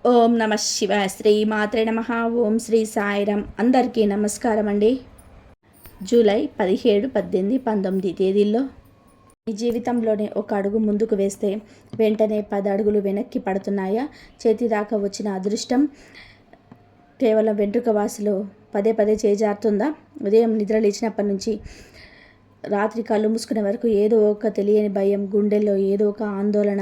ఓం నమ శివాయ. శ్రీ మాత్రే నమ. ఓం శ్రీ సాయిరాం. అందరికీ నమస్కారం అండి. జూలై 17, 18, 19 తేదీల్లో మీ జీవితంలోనే ఒక అడుగు ముందుకు వేస్తే వెంటనే 10 అడుగులు వెనక్కి పడుతున్నాయా? చేతి దాకా వచ్చిన అదృష్టం కేవలం వెంట్రుక వాసులో పదే పదే చేజారుతుందా? ఉదయం నిద్ర లేచినప్పటి నుంచి రాత్రి కళ్ళు మూసుకునే వరకు ఏదో ఒక తెలియని భయం, గుండెల్లో ఏదో ఒక ఆందోళన,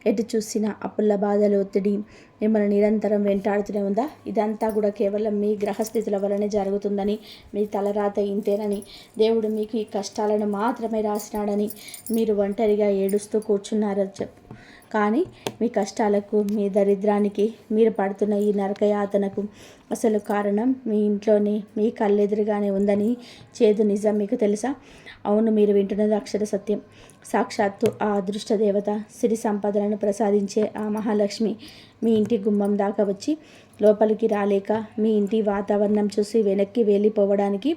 ఎటు చూసిన అప్పుల బాధలు, ఒత్తిడి మిమ్మల్ని నిరంతరం వెంటాడుతూనే ఉందా? ఇదంతా కూడా కేవలం మీ గ్రహస్థితుల వలనే జరుగుతుందని, మీ తలరాత ఇంతేనని, దేవుడు మీకు ఈ కష్టాలను మాత్రమే రాసినాడని మీరు ఒంటరిగా ఏడుస్తూ కూర్చున్నారని చెప్పు. కానీ మీ కష్టాలకు, మీ దరిద్రానికి, మీరు పడుతున్న ఈ నరకయాతనకు అసలు కారణం మీ ఇంట్లోనే, మీ కళ్ళెదురుగానే ఉందని చేదు నిజం మీకు తెలుసా? అవును, మీరు వింటున్నది అక్షర సత్యం. సాక్షాత్తు ఆ అదృష్ట దేవత, సిరి సంపదలను ప్రసాదించే ఆ మహాలక్ష్మి మీ ఇంటి గుమ్మం దాకా వచ్చి లోపలికి రాలేక మీ ఇంటి వాతావరణం చూసి వెనక్కి వెళ్ళిపోవడానికి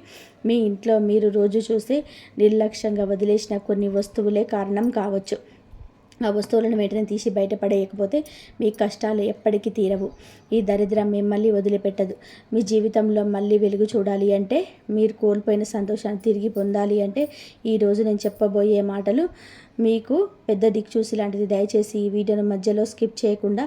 మీ ఇంట్లో మీరు రోజు చూసే నిర్లక్ష్యంగా వదిలేసిన కొన్ని వస్తువులే కారణం కావచ్చు. ఆ వస్తువులను వెంటనే తీసి బయటపడేయకపోతే మీ కష్టాలు ఎప్పటికీ తీరవు. ఈ దరిద్రం మిమ్మల్ని వదిలిపెట్టదు. మీ జీవితంలో మళ్ళీ వెలుగు చూడాలి అంటే, మీరు కోల్పోయిన సంతోషాన్ని తిరిగి పొందాలి అంటే, ఈరోజు నేను చెప్పబోయే మాటలు మీకు పెద్ద దిక్చూసి లాంటిది. దయచేసి ఈ వీడియోను మధ్యలో స్కిప్ చేయకుండా,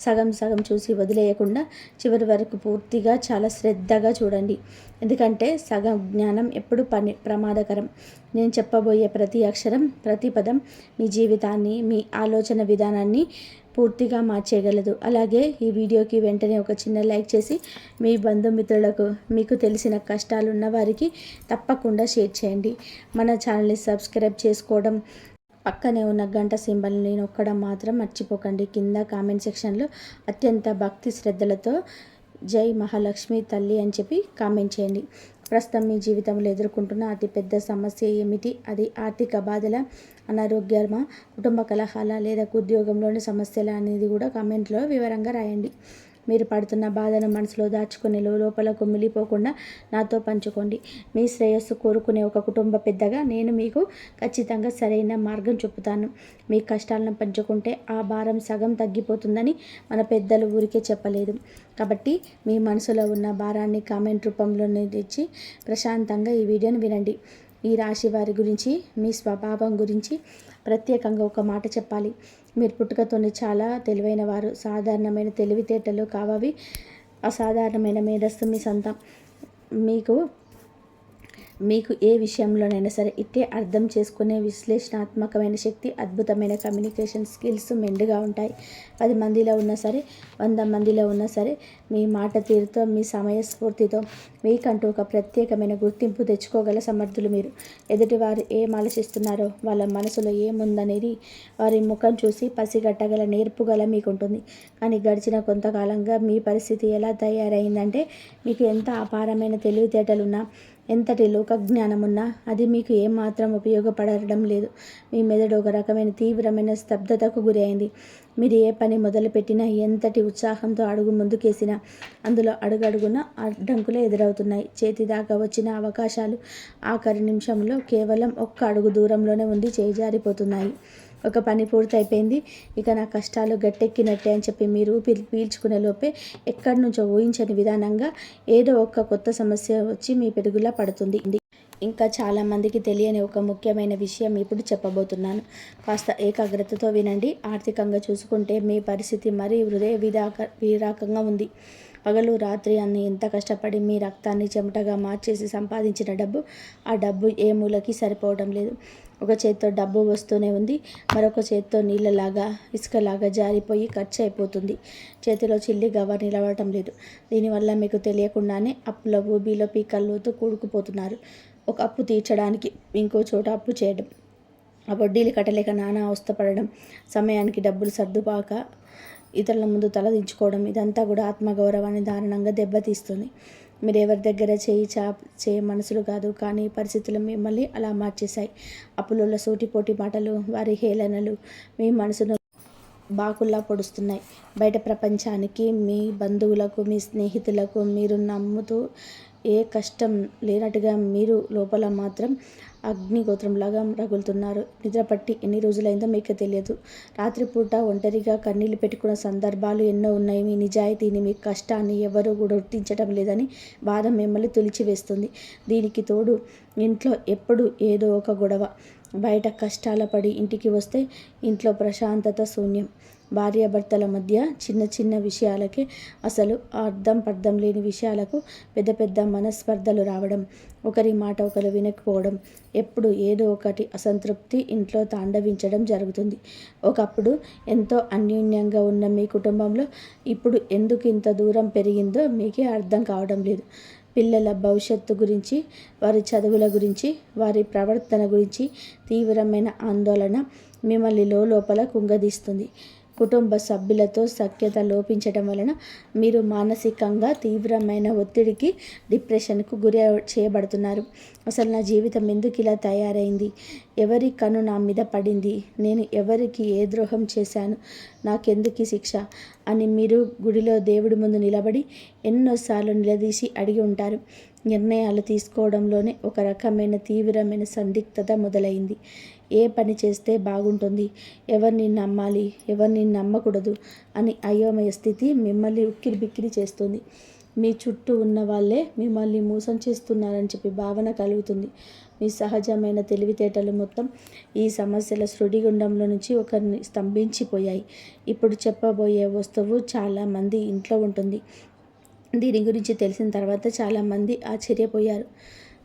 సగం సగం చూసి వదిలేయకుండా చివరి వరకు పూర్తిగా చాలా శ్రద్ధగా చూడండి. ఎందుకంటే సగం జ్ఞానం ఎప్పుడు ప్రమాదకరం. నేను చెప్పబోయే ప్రతి అక్షరం, ప్రతి పదం మీ జీవితాన్ని, మీ ఆలోచన విధానాన్ని పూర్తిగా మార్చేయగలదు. అలాగే ఈ వీడియోకి వెంటనే ఒక చిన్న లైక్ చేసి మీ బంధుమిత్రులకు, మీకు తెలిసిన కష్టాలు ఉన్న వారికి తప్పకుండా షేర్ చేయండి. మన ఛానల్ని సబ్స్క్రైబ్ చేసుకోవడం, పక్కనే ఉన్న గంట సింబల్ని నొక్కడం మాత్రం మర్చిపోకండి. కింద కామెంట్ సెక్షన్లో అత్యంత భక్తి శ్రద్ధలతో జై మహాలక్ష్మి తల్లి అని చెప్పి కామెంట్ చేయండి. ప్రస్తుతం మీ జీవితంలో ఎదుర్కొంటున్న అతిపెద్ద సమస్య ఏమిటి? అది ఆర్థిక బాధల, అనారోగ్యమా, కుటుంబ కలహాల, లేదా ఉద్యోగంలోని సమస్యల అనేది కూడా కామెంట్లో వివరంగా రాయండి. మీరు పడుతున్న బాధను మనసులో దాచుకుని లోపల కుమిలిపోకుండా నాతో పంచుకోండి. మీ శ్రేయస్సు కోరుకునే ఒక కుటుంబ పెద్దగా నేను మీకు ఖచ్చితంగా సరైన మార్గం చూపుతాను. మీ కష్టాలను పంచుకుంటే ఆ భారం సగం తగ్గిపోతుందని మన పెద్దలు ఊరికే చెప్పలేదు. కాబట్టి మీ మనసులో ఉన్న భారాన్ని కామెంట్ రూపంలోనే తెచ్చి ప్రశాంతంగా ఈ వీడియోని వినండి. ఈ రాశి వారి గురించి, మీ స్వభావం గురించి ప్రత్యేకంగా ఒక మాట చెప్పాలి. మీరు పుట్టుకతోనే చాలా తెలివైన వారు. సాధారణమైన తెలివితేటలు కావవి. అసాధారణమైన మేధస్సు మీ సొంతం. మీకు ఏ విషయంలోనైనా సరే ఇట్టే అర్థం చేసుకునే విశ్లేషణాత్మకమైన శక్తి, అద్భుతమైన కమ్యూనికేషన్ స్కిల్స్ మెండుగా ఉంటాయి. 10 మందిలో ఉన్నా సరే, 100 మందిలో ఉన్నా సరే, మీ మాట తీరుతో, మీ సమయస్ఫూర్తితో మీకంటూ ఒక ప్రత్యేకమైన గుర్తింపు తెచ్చుకోగల సమర్థులు మీరు. ఎదుటివారు ఏం ఆలోచిస్తున్నారో, వాళ్ళ మనసులో ఏముందనేది వారి ముఖం చూసి పసిగట్టగల నేర్పుగల మీకుంటుంది. కానీ గడిచిన కొంతకాలంగా మీ పరిస్థితి ఎలా తయారైందంటే, మీకు ఎంత అపారమైన తెలివితేటలున్నా, ఎంతటి లోకజ్ఞానం ఉన్నా అది మీకు ఏమాత్రం ఉపయోగపడడం లేదు. మీ మెదడు ఒక రకమైన తీవ్రమైన స్తబ్దతకు గురి అయింది. మీరు ఏ పని మొదలుపెట్టినా, ఎంతటి ఉత్సాహంతో అడుగు ముందుకేసినా అందులో అడుగడుగున అడ్డంకులే ఎదురవుతున్నాయి. చేతి దాకా వచ్చిన అవకాశాలు ఆఖరి నిమిషంలో కేవలం ఒక్క అడుగు దూరంలోనే ఉండి చేజారిపోతున్నాయి. ఒక పని పూర్తయిపోయింది, ఇక నా కష్టాలు గట్టెక్కినట్టే అని చెప్పి మీరు పీల్చుకునే లోపే ఎక్కడి నుంచో ఊహించని విధానంగా ఏదో ఒక కొత్త సమస్య వచ్చి మీ పెరుగులా పడుతుంది. ఇంకా చాలామందికి తెలియని ఒక ముఖ్యమైన విషయం ఇప్పుడు చెప్పబోతున్నాను. కాస్త ఏకాగ్రతతో వినండి. ఆర్థికంగా చూసుకుంటే మీ పరిస్థితి మరీ హృదయ విరాకంగా ఉంది. పగలు రాత్రి అన్ని ఎంత కష్టపడి మీ రక్తాన్ని చెమటగా మార్చేసి సంపాదించిన డబ్బు, ఆ డబ్బు ఏ మూలకి సరిపోవడం లేదు. ఒక చేత్తో డబ్బు వస్తూనే ఉంది, మరొక చేత్తో నీళ్ళలాగా, ఇసుకలాగా జారిపోయి ఖర్చు అయిపోతుంది. చేతిలో చిల్లి గవ్వ నిలవటం లేదు. దీనివల్ల మీకు తెలియకుండానే అప్పుల ఊబిలో పీకల్లోతూ కూడుకుపోతున్నారు. ఒక అప్పు తీర్చడానికి ఇంకో చోట అప్పు చేయడం, ఆ వడ్డీలు కట్టలేక నానా అవస్థపడడం, సమయానికి డబ్బులు సర్దుబాక ఇతరుల ముందు తలదించుకోవడం, ఇదంతా కూడా ఆత్మగౌరవాన్ని దారుణంగా దెబ్బతీస్తుంది. మీరు ఎవరి దగ్గర చేయ మనసులు కాదు, కానీ పరిస్థితులు మిమ్మల్ని అలా మార్చేశాయి. అప్పులలో సూటిపోటి మాటలు, వారి హేళనలు మీ మనసును బాకుల్లా పొడుస్తున్నాయి. బయట ప్రపంచానికి, మీ బంధువులకు, మీ స్నేహితులకు మీరు నమ్ముతూ ఏ కష్టం లేనట్టుగా మీరు లోపల మాత్రం అగ్నిగోత్రంలాగా రగులుతున్నారు. నిద్రపట్టి ఎన్ని రోజులైందో మీకు తెలియదు. రాత్రిపూట ఒంటరిగా కన్నీళ్లు పెట్టుకున్న సందర్భాలు ఎన్నో ఉన్నాయి. మీ నిజాయితీని, మీ కష్టాన్ని ఎవరు గుర్తించడం లేదని బాధ మిమ్మల్ని తొలిచివేస్తుంది. దీనికి తోడు ఇంట్లో ఎప్పుడు ఏదో ఒక గొడవ. బయట కష్టాల పడి ఇంటికి వస్తే ఇంట్లో ప్రశాంతత శూన్యం. భార్యాభర్తల మధ్య చిన్న చిన్న విషయాలకే, అసలు అర్థం లేని విషయాలకు పెద్ద పెద్ద మనస్పర్ధలు రావడం, ఒకరి మాట ఒకరు వినకపోవడం, ఎప్పుడు ఏదో ఒకటి అసంతృప్తి ఇంట్లో తాండవించడం జరుగుతుంది. ఒకప్పుడు ఎంతో అన్యోన్యంగా ఉన్న మీ కుటుంబంలో ఇప్పుడు ఎందుకు ఇంత దూరం పెరిగిందో మీకే అర్థం కావడం లేదు. పిల్లల భవిష్యత్తు గురించి, వారి చదువుల గురించి, వారి ప్రవర్తన గురించి తీవ్రమైన ఆందోళన మిమ్మల్ని లోపల కుంగదీస్తుంది. కుటుంబ సభ్యులతో సఖ్యత లోపించడం వలన మీరు మానసికంగా తీవ్రమైన ఒత్తిడికి, డిప్రెషన్కు గురి చేయబడుతున్నారు. అసలు నా జీవితం ఎందుకు ఇలా తయారైంది? ఎవరి కన్ను నా మీద పడింది? నేను ఎవరికి ఏ ద్రోహం చేశాను? నాకెందుకు శిక్ష అని మీరు గుడిలో దేవుడి ముందు నిలబడి ఎన్నోసార్లు నిలదీసి అడిగి ఉంటారు. నిర్ణయాలు తీసుకోవడంలోనే ఒక రకమైన తీవ్రమైన సందిగ్ధత మొదలైంది. ఏ పని చేస్తే బాగుంటుంది, ఎవరిని నమ్మాలి, ఎవరిని నమ్మకూడదు అని అయోమయ స్థితి మిమ్మల్ని ఉక్కిరిబిక్కిరి చేస్తుంది. మీ చుట్టూ ఉన్న వాళ్ళే మిమ్మల్ని మోసం చేస్తున్నారని చెప్పి భావన కలుగుతుంది. మీ సహజమైన తెలివితేటలు మొత్తం ఈ సమస్యల సుడిగుండంలో నుంచి ఒకరిని స్తంభించిపోయాయి. ఇప్పుడు చెప్పబోయే వస్తువు చాలామంది ఇంట్లో ఉంటుంది. దీని గురించి తెలిసిన తర్వాత చాలామంది ఆశ్చర్యపోయారు.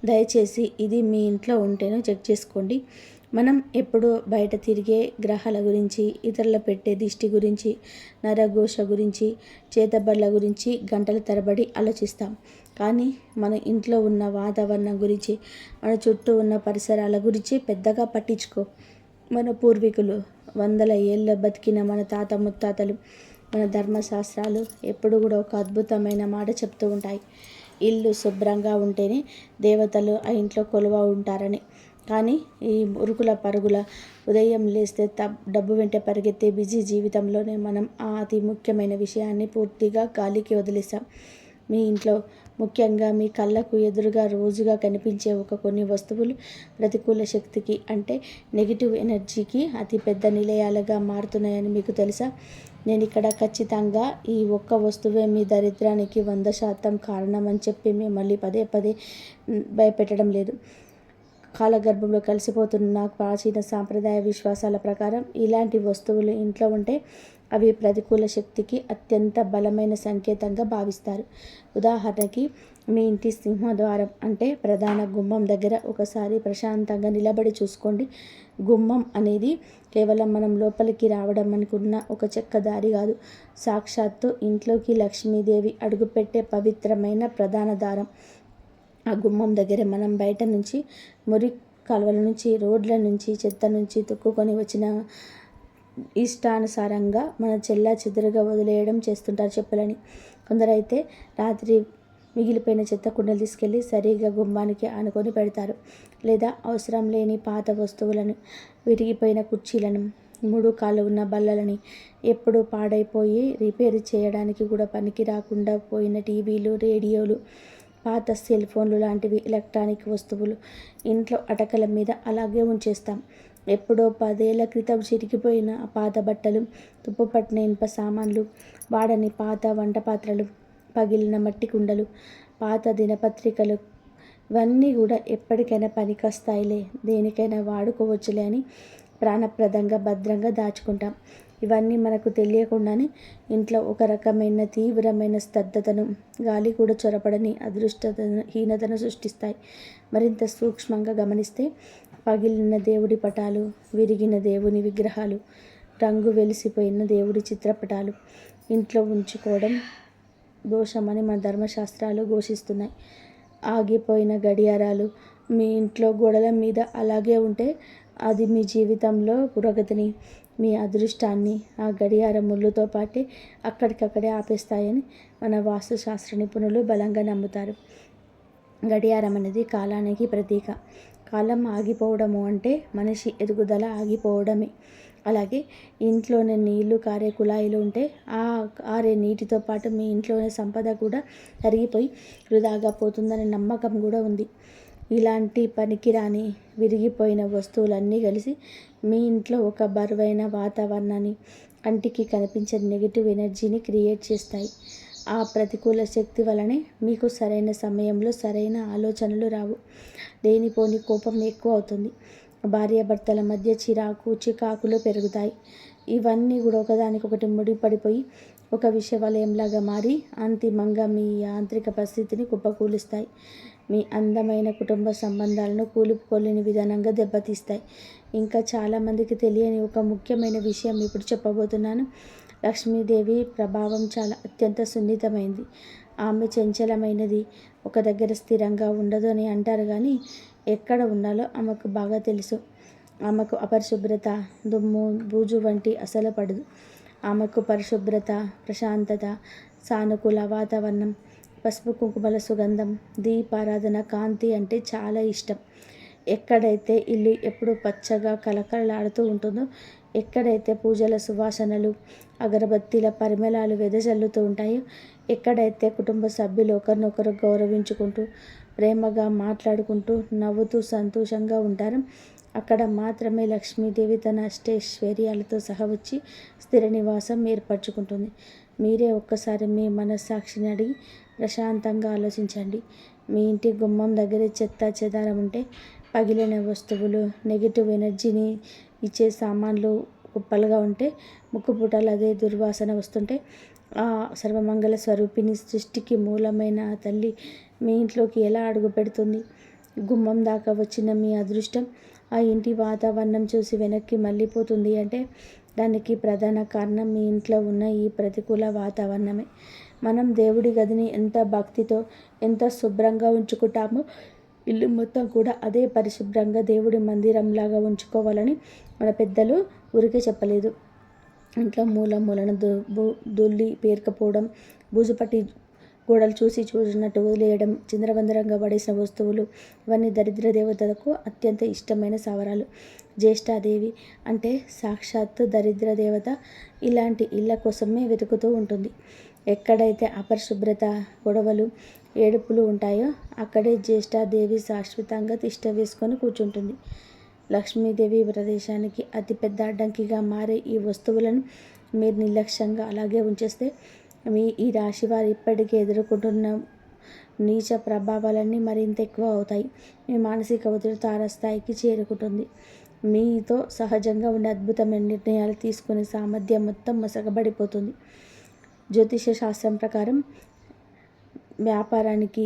దయచేసి ఇది మీ ఇంట్లో ఉంటేనో చెక్ చేసుకోండి. మనం ఎప్పుడూ బయట తిరిగే గ్రహాల గురించి, ఇతరుల పెట్టే దిష్టి గురించి, నరఘోష గురించి, చేతబడుల గురించి గంటల తరబడి ఆలోచిస్తాం. కానీ మన ఇంట్లో ఉన్న వాతావరణం గురించి, మన చుట్టూ ఉన్న పరిసరాల గురించి పెద్దగా పట్టించుకో. మన పూర్వీకులు, వందల ఏళ్ళ బతికిన మన తాత ముత్తాతలు, మన ధర్మశాస్త్రాలు ఎప్పుడు కూడా ఒక అద్భుతమైన మాట చెప్తూ ఉంటాయి. ఇల్లు శుభ్రంగా ఉంటేనే దేవతలు ఆ ఇంట్లో కొలువ ఉంటారని. కానీ ఈ ఉరుకుల పరుగుల ఉదయం లేస్తే డబ్బు వెంట పరిగెత్తే బిజీ జీవితంలోనే మనం ఆ అతి ముఖ్యమైన విషయాన్ని పూర్తిగా గాలికి వదిలేసాం. మీ ఇంట్లో, ముఖ్యంగా మీ కళ్ళకు ఎదురుగా రోజుగా కనిపించే కొన్ని వస్తువులు ప్రతికూల శక్తికి, అంటే నెగిటివ్ ఎనర్జీకి అతిపెద్ద నిలయాలుగా మారుతున్నాయని మీకు తెలుసా? నేను ఇక్కడ ఖచ్చితంగా ఈ ఒక్క వస్తువే మీ దరిద్రానికి 100% కారణం అని చెప్పి మిమ్మల్ని పదే పదే భయపెట్టడం లేదు. కాలగర్భంలో కలిసిపోతున్న ప్రాచీన సాంప్రదాయ విశ్వాసాల ప్రకారం ఇలాంటి వస్తువులు ఇంట్లో ఉంటే అవి ప్రతికూల శక్తికి అత్యంత బలమైన సంకేతంగా భావిస్తారు. ఉదాహరణకి, మీ ఇంటి సింహద్వారం అంటే ప్రధాన గుమ్మం దగ్గర ఒకసారి ప్రశాంతంగా నిలబడి చూసుకోండి. గుమ్మం అనేది కేవలం మనం లోపలికి రావడం అనుకున్న ఒక చెక్క దారి కాదు. సాక్షాత్తు ఇంట్లోకి లక్ష్మీదేవి అడుగుపెట్టే పవిత్రమైన ప్రధాన ద్వారం. ఆ గుమ్మం దగ్గర మనం బయట నుంచి, మురి కాలువల నుంచి, రోడ్ల నుంచి, చెత్త నుంచి తొక్కుకొని వచ్చిన ఇష్టానుసారంగా మన చెల్లా చెదురుగా వదిలేయడం చేస్తుంటారు చెప్పులని. కొందరైతే రాత్రి మిగిలిపోయిన చెత్త కుండలు తీసుకెళ్ళి సరిగా గుమ్మానికి ఆనుకొని పెడతారు. లేదా అవసరం లేని పాత వస్తువులను, విరిగిపోయిన కుర్చీలను, 3 కాళ్ళు ఉన్న బల్లలని, ఎప్పుడూ పాడైపోయి రిపేర్ చేయడానికి కూడా పనికి రాకుండా పోయిన టీవీలు, రేడియోలు, పాత సెల్ ఫోన్లు లాంటివి ఎలక్ట్రానిక్ వస్తువులు ఇంట్లో అటకల మీద అలాగే ఉంచేస్తాం. ఎప్పుడో 10 ఏళ్ల క్రితం చిరిగిపోయిన పాత బట్టలు, తుప్పుపట్టిన ఇనుప సామాన్లు, వాడని పాత వంట పాత్రలు, పగిలిన మట్టి కుండలు, పాత దినపత్రికలు, ఇవన్నీ కూడా ఎప్పటికైనా పనికొస్తాయిలే, దేనికైనా వాడుకోవచ్చులే అని ప్రాణప్రదంగా భద్రంగా దాచుకుంటాం. ఇవన్నీ మనకు తెలియకుండానే ఇంట్లో ఒక రకమైన తీవ్రమైన స్తబ్దతను, గాలి కూడా చొరబడని హీనతను సృష్టిస్తాయి. మరింత సూక్ష్మంగా గమనిస్తే పగిలిన దేవుడి పటాలు, విరిగిన దేవుని విగ్రహాలు, రంగు వెలిసిపోయిన దేవుడి చిత్రపటాలు ఇంట్లో ఉంచుకోవడం దోషమని మన ధర్మశాస్త్రాలు ఘోషిస్తున్నాయి. ఆగిపోయిన గడియారాలు మీ ఇంట్లో గోడల మీద అలాగే ఉంటే అది మీ జీవితంలో పురోగతిని, మీ అదృష్టాన్ని ఆ గడియార ముళ్ళుతో పాటే అక్కడికక్కడే ఆపేస్తాయని మన వాస్తుశాస్త్ర నిపుణులు బలంగా నమ్ముతారు. గడియారం అనేది కాలానికి ప్రతీక. కాలం ఆగిపోవడము అంటే మనిషి ఎదుగుదల ఆగిపోవడమే. అలాగే ఇంట్లోనే నీళ్లు కారే కుళాయిలు ఉంటే ఆ కారే నీటితో పాటు మీ ఇంట్లోనే సంపద కూడా కరిగిపోయి వృధాగా పోతుందనే నమ్మకం కూడా ఉంది. ఇలాంటి పనికిరాని విరిగిపోయిన వస్తువులన్నీ కలిసి మీ ఇంట్లో ఒక బరువైన వాతావరణాన్ని, కంటికి కనిపించని నెగిటివ్ ఎనర్జీని క్రియేట్ చేస్తాయి. ఆ ప్రతికూల శక్తి వలనే మీకు సరైన సమయంలో సరైన ఆలోచనలు రావు. లేనిపోని కోపం ఎక్కువ అవుతుంది. భార్యాభర్తల మధ్య చికాకులు పెరుగుతాయి. ఇవన్నీ కూడా ఒకదానికొకటి ముడిపడిపోయి ఒక విషవలయంలాగా మారి అంతిమంగా మీ యాంత్రిక పరిస్థితిని కుప్పకూలుస్తాయి. మీ అందమైన కుటుంబ సంబంధాలను కూలిపోలేని విధానంగా దెబ్బతీస్తాయి. ఇంకా చాలామందికి తెలియని ఒక ముఖ్యమైన విషయం ఇప్పుడు చెప్పబోతున్నాను. లక్ష్మీదేవి ప్రభావం చాలా అత్యంత సున్నితమైంది. ఆమె చంచలమైనది, ఒక దగ్గర స్థిరంగా ఉండదు అని అంటారు, కానీ ఎక్కడ ఉండాలో ఆమెకు బాగా తెలుసు. ఆమెకు అపరిశుభ్రత, దుమ్ము, బూజు వంటి అసలు పడదు. ఆమెకు పరిశుభ్రత, ప్రశాంతత, సానుకూల వాతావరణం, పసుపు కుంకుమల సుగంధం, దీపారాధన, కాంతి అంటే చాలా ఇష్టం. ఎక్కడైతే ఇల్లు ఎప్పుడు పచ్చగా కలకలలాడుతూ ఉంటుందో, ఎక్కడైతే పూజల సువాసనలు, అగరబత్తీల పరిమళాలు వెదజల్లుతూ ఉంటాయో, ఎక్కడైతే కుటుంబ సభ్యులు ఒకరినొకరు గౌరవించుకుంటూ ప్రేమగా మాట్లాడుకుంటూ నవ్వుతూ సంతోషంగా ఉంటారో, అక్కడ మాత్రమే లక్ష్మీదేవి తన అష్టైశ్వర్యాలతో సహా వచ్చి స్థిర నివాసం ఏర్పరచుకుంటుంది. మీరే ఒక్కసారి మీ మనస్సాక్షిని అడిగి ప్రశాంతంగా ఆలోచించండి. మీ ఇంటి గుమ్మం దగ్గర చెత్త చెదారం ఉంటే, పగిలిన వస్తువులు, నెగిటివ్ ఎనర్జీని ఇచ్చే సామాన్లు కుప్పలుగా ఉంటే, ముక్కుపుటలు అదే దుర్వాసన వస్తుంటే, ఆ సర్వమంగళ స్వరూపిణి, సృష్టికి మూలమైన తల్లి మీ ఇంట్లోకి ఎలా అడుగు పెడుతుంది? గుమ్మం దాకా వచ్చిన మీ అదృష్టం ఆ ఇంటి వాతావరణం చూసి వెనక్కి మళ్ళీపోతుంది అంటే, దానికి ప్రధాన కారణం మీ ఇంట్లో ఉన్న ఈ ప్రతికూల వాతావరణమే. మనం దేవుడి గదిని ఎంత భక్తితో, ఎంత శుభ్రంగా ఉంచుకుంటామో, ఇల్లు మొత్తం కూడా అదే పరిశుభ్రంగా దేవుడి మందిరంలాగా ఉంచుకోవాలని మన పెద్దలు ఊరికే చెప్పలేదు. ఇంట్లో మూలన దొల్లి పేరుకపోవడం, బూజుపట్టి గోడలు చూసినట్టు వదిలేయడం, చిందరవందరంగా పడేసిన వస్తువులు, ఇవన్నీ దరిద్ర దేవతలకు అత్యంత ఇష్టమైన సావరాలు. జ్యేష్ఠాదేవి అంటే సాక్షాత్తు దరిద్ర దేవత ఇలాంటి ఇళ్ళ కోసమే వెతుకుతూ ఉంటుంది. ఎక్కడైతే అపరిశుభ్రత, గొడవలు, ఏడుపులు ఉంటాయో, అక్కడే జ్యేష్ఠాదేవి శాశ్వతంగా తిష్ట వేసుకొని కూర్చుంటుంది. లక్ష్మీదేవి ప్రదేశానికి అతిపెద్ద అడ్డంకిగా మారే ఈ వస్తువులను మీరు నిర్లక్ష్యంగా అలాగే ఉంచేస్తే, మీ ఈ రాశి వారు ఇప్పటికే ఎదుర్కొంటున్న నీచ ప్రభావాలన్నీ మరింత ఎక్కువ అవుతాయి. మీ మానసిక ఒత్తిడి తారస్థాయికి చేరుకుంటుంది. మీతో సహజంగా ఉండే అద్భుతమైన నిర్ణయాలు తీసుకునే సామర్థ్యం మొత్తం మసకబడిపోతుంది. జ్యోతిష శాస్త్రం ప్రకారం వ్యాపారానికి,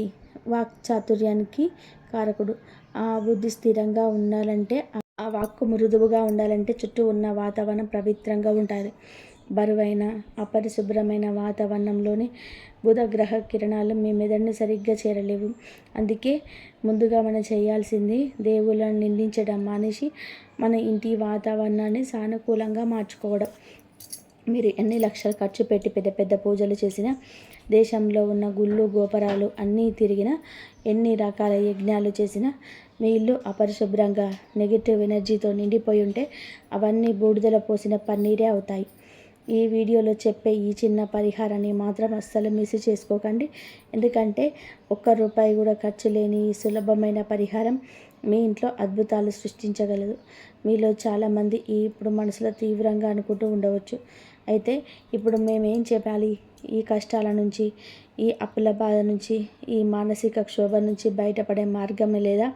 వాక్చాతుర్యానికి కారకుడు. ఆ బుద్ధి స్థిరంగా ఉండాలంటే, ఆ వాక్కు మృదువుగా ఉండాలంటే చుట్టూ ఉన్న వాతావరణం పవిత్రంగా ఉండాలి. బరువైన, అపరిశుభ్రమైన వాతావరణంలోనే బుధ గ్రహ కిరణాలు మీ మెదడుని సరిగ్గా చేరలేవు. అందుకే ముందుగా మనం చేయాల్సింది దేవుళ్ళని నిందించడం మానేసి మన ఇంటి వాతావరణాన్ని సానుకూలంగా మార్చుకోవడం. మీరు ఎన్ని లక్షలు ఖర్చు పెట్టి పెద్ద పెద్ద పూజలు చేసినా, దేశంలో ఉన్న గుళ్ళు గోపురాలు అన్నీ తిరిగినా, ఎన్ని రకాల యజ్ఞాలు చేసినా, మీ ఇల్లు అపరిశుభ్రంగా నెగిటివ్ ఎనర్జీతో నిండిపోయి ఉంటే, అవన్నీ బూడిదలో పోసిన పన్నీరే అవుతాయి. ఈ వీడియోలో చెప్పే ఈ చిన్న పరిహారాన్ని మాత్రం అస్సలు మిస్ చేసుకోకండి. ఎందుకంటే ₹1 కూడా ఖర్చు లేని ఈ సులభమైన పరిహారం మీ ఇంట్లో అద్భుతాలు సృష్టించగలదు. మీలో చాలామంది ఇప్పుడు మనసులో తీవ్రంగా అనుకుంటూ ఉండవచ్చు, అయితే ఇప్పుడు మేమేం చెప్పాలి? ఈ కష్టాల నుంచి, ఈ అప్పుల బాధ నుంచి, ఈ మానసిక క్షోభ నుంచి బయటపడే మార్గం లేదా?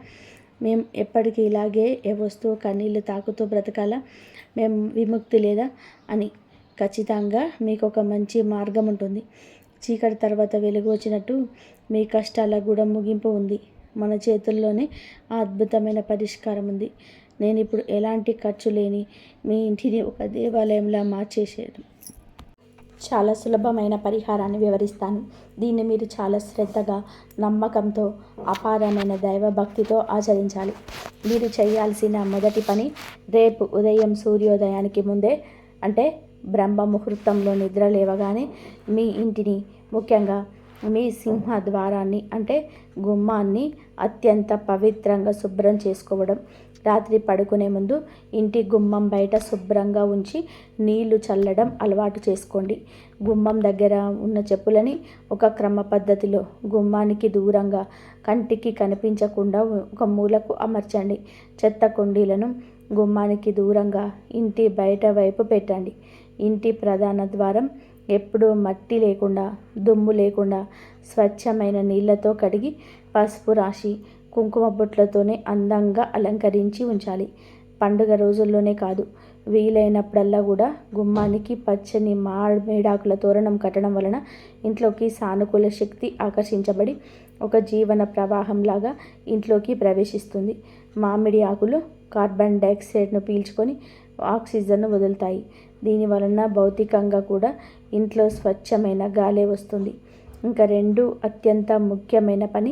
మేము ఎప్పటికీ ఇలాగే ఏ వస్తువు కన్నీళ్ళు తాకుతూ బ్రతకాలా? మేము విముక్తి లేదా అని. ఖచ్చితంగా మీకు ఒక మంచి మార్గం ఉంటుంది. చీకటి తర్వాత వెలుగు వచ్చినట్టు మీ కష్టాల కూడా ముగింపు ఉంది. మన చేతుల్లోనే ఆ అద్భుతమైన పరిష్కారం ఉంది. నేను ఇప్పుడు ఎలాంటి ఖర్చు లేని మీ ఇంటిని ఒక దేవాలయంలా మార్చేసేది చాలా సులభమైన పరిహారాన్ని వివరిస్తాను. దీన్ని మీరు చాలా శ్రద్ధగా, నమ్మకంతో, అపారమైన దైవభక్తితో ఆచరించాలి. మీరు చేయాల్సిన మొదటి పని, రేపు ఉదయం సూర్యోదయానికి ముందే, అంటే బ్రహ్మ ముహూర్తంలో నిద్ర లేవగానే మీ ఇంటిని, ముఖ్యంగా మీ సింహద్వారాన్ని అంటే గుమ్మాన్ని అత్యంత పవిత్రంగా శుభ్రం చేసుకోవడం. రాత్రి పడుకునే ముందు ఇంటి గుమ్మం బయట శుభ్రంగా ఉంచి నీళ్లు చల్లడం అలవాటు చేసుకోండి. గుమ్మం దగ్గర ఉన్న చెప్పులని ఒక క్రమ పద్ధతిలో గుమ్మానికి దూరంగా కంటికి కనిపించకుండా ఒక మూలకు అమర్చండి. చెత్త కుండీలను గుమ్మానికి దూరంగా ఇంటి బయట వైపు పెట్టండి. ఇంటి ప్రధాన ద్వారం ఎప్పుడూ మట్టి లేకుండా, దుమ్ము లేకుండా స్వచ్ఛమైన నీళ్లతో కడిగి పసుపు రాసి కుంకుమ బొట్లతోనే అందంగా అలంకరించి ఉంచాలి. పండుగ రోజుల్లోనే కాదు, వీలైనప్పుడల్లా కూడా గుమ్మానికి పచ్చని మేడాకుల తోరణం కట్టడం వలన ఇంట్లోకి సానుకూల శక్తి ఆకర్షించబడి ఒక జీవన ప్రవాహంలాగా ఇంట్లోకి ప్రవేశిస్తుంది. మామిడి ఆకులు కార్బన్ డైఆక్సైడ్ను పీల్చుకొని ఆక్సిజన్ను వదులుతాయి. దీని వలన భౌతికంగా కూడా ఇంట్లో స్వచ్ఛమైన గాలే వస్తుంది. ఇంకా రెండు అత్యంత ముఖ్యమైన పని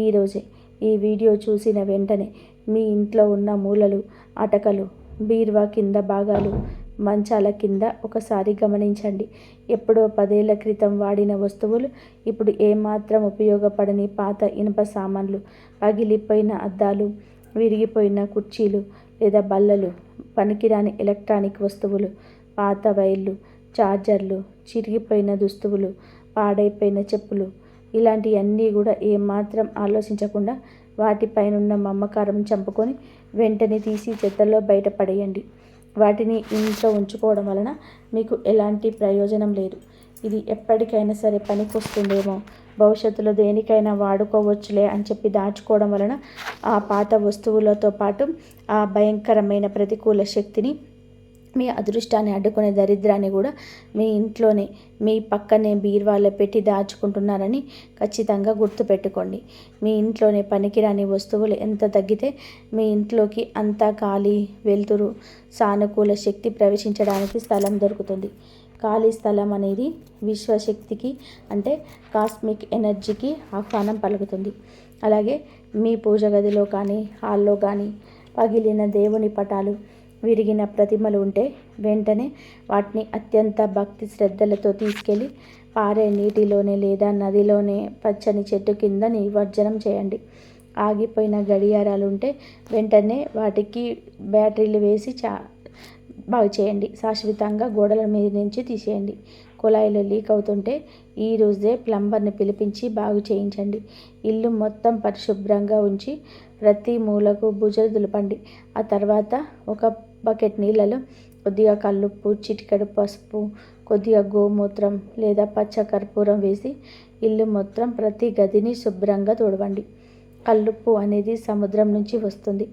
ఈరోజే. ఈ వీడియో చూసిన వెంటనే మీ ఇంట్లో ఉన్న మూలలు, అటకలు, బీరువా కింద భాగాలు, మంచాల కింద ఒకసారి గమనించండి. ఎప్పుడో 10 ఏళ్ల క్రితం వాడిన వస్తువులు, ఇప్పుడు ఏమాత్రం ఉపయోగపడని పాత ఇనుప సామాన్లు, పగిలిపోయిన అద్దాలు, విరిగిపోయిన కుర్చీలు లేదా బల్లలు, పనికిరాని ఎలక్ట్రానిక్ వస్తువులు, పాత వైర్లు, చార్జర్లు, చిరిగిపోయిన దుస్తువులు, పాడైపోయిన చెప్పులు, ఇలాంటివన్నీ కూడా ఏమాత్రం ఆలోచించకుండా వాటిపైనున్న మమకారం చంపుకొని వెంటనే తీసి చెత్తలో బయటపడేయండి. వాటిని ఇంట్లో ఉంచుకోవడం వలన మీకు ఎలాంటి ప్రయోజనం లేదు. ఇది ఎప్పటికైనా సరే పనికొస్తుందేమో, భవిష్యత్తులో దేనికైనా వాడుకోవచ్చులే అని చెప్పి దాచుకోవడం వలన ఆ పాత వస్తువులతో పాటు ఆ భయంకరమైన ప్రతికూల శక్తిని, మీ అదృష్టాన్ని అడ్డుకునే దరిద్రాన్ని కూడా మీ ఇంట్లోనే, మీ పక్కనే బీరువాలో పెట్టి దాచుకుంటున్నారని ఖచ్చితంగా గుర్తుపెట్టుకోండి. మీ ఇంట్లోనే పనికిరాని వస్తువులు ఎంత తగ్గితే మీ ఇంట్లోకి అంతా ఖాళీ, వెలుతురు, సానుకూల శక్తి ప్రవేశించడానికి స్థలం దొరుకుతుంది. ఖాళీ స్థలం అనేది విశ్వశక్తికి, అంటే కాస్మిక్ ఎనర్జీకి ఆహ్వానం పలుకుతుంది. అలాగే మీ పూజ గదిలో కానీ, హాల్లో కానీ పగిలిన దేవుని పటాలు, విరిగిన ప్రతిమలు ఉంటే వెంటనే వాటిని అత్యంత భక్తి శ్రద్ధలతో తీసుకెళ్ళి పారే నీటిలోనే లేదా నదిలోనే పచ్చని చెట్టు కింద నిమజ్జనం చేయండి. ఆగిపోయిన గడియారాలు ఉంటే వెంటనే వాటికి బ్యాటరీలు వేసి బాగు చేయండి. శాశ్వతంగా గోడల మీద నుంచి తీసేయండి. కుళాయిలో లీక్ అవుతుంటే ఈ రోజే ప్లంబర్ని పిలిపించి బాగు చేయించండి. ఇల్లు మొత్తం పరిశుభ్రంగా ఉంచి ప్రతి మూలకు బుజలు దులపండి. ఆ తర్వాత ఒక బకెట్ నీళ్ళలో కొద్దిగా కల్లుప్పు, చిటికెడు పసుపు, కొద్దిగా గోమూత్రం లేదా పచ్చ కర్పూరం వేసి ఇల్లు మొత్తం ప్రతి గదిని శుభ్రంగా తుడవండి. కల్లుప్పు అనేది సముద్రం నుంచి వస్తుంది.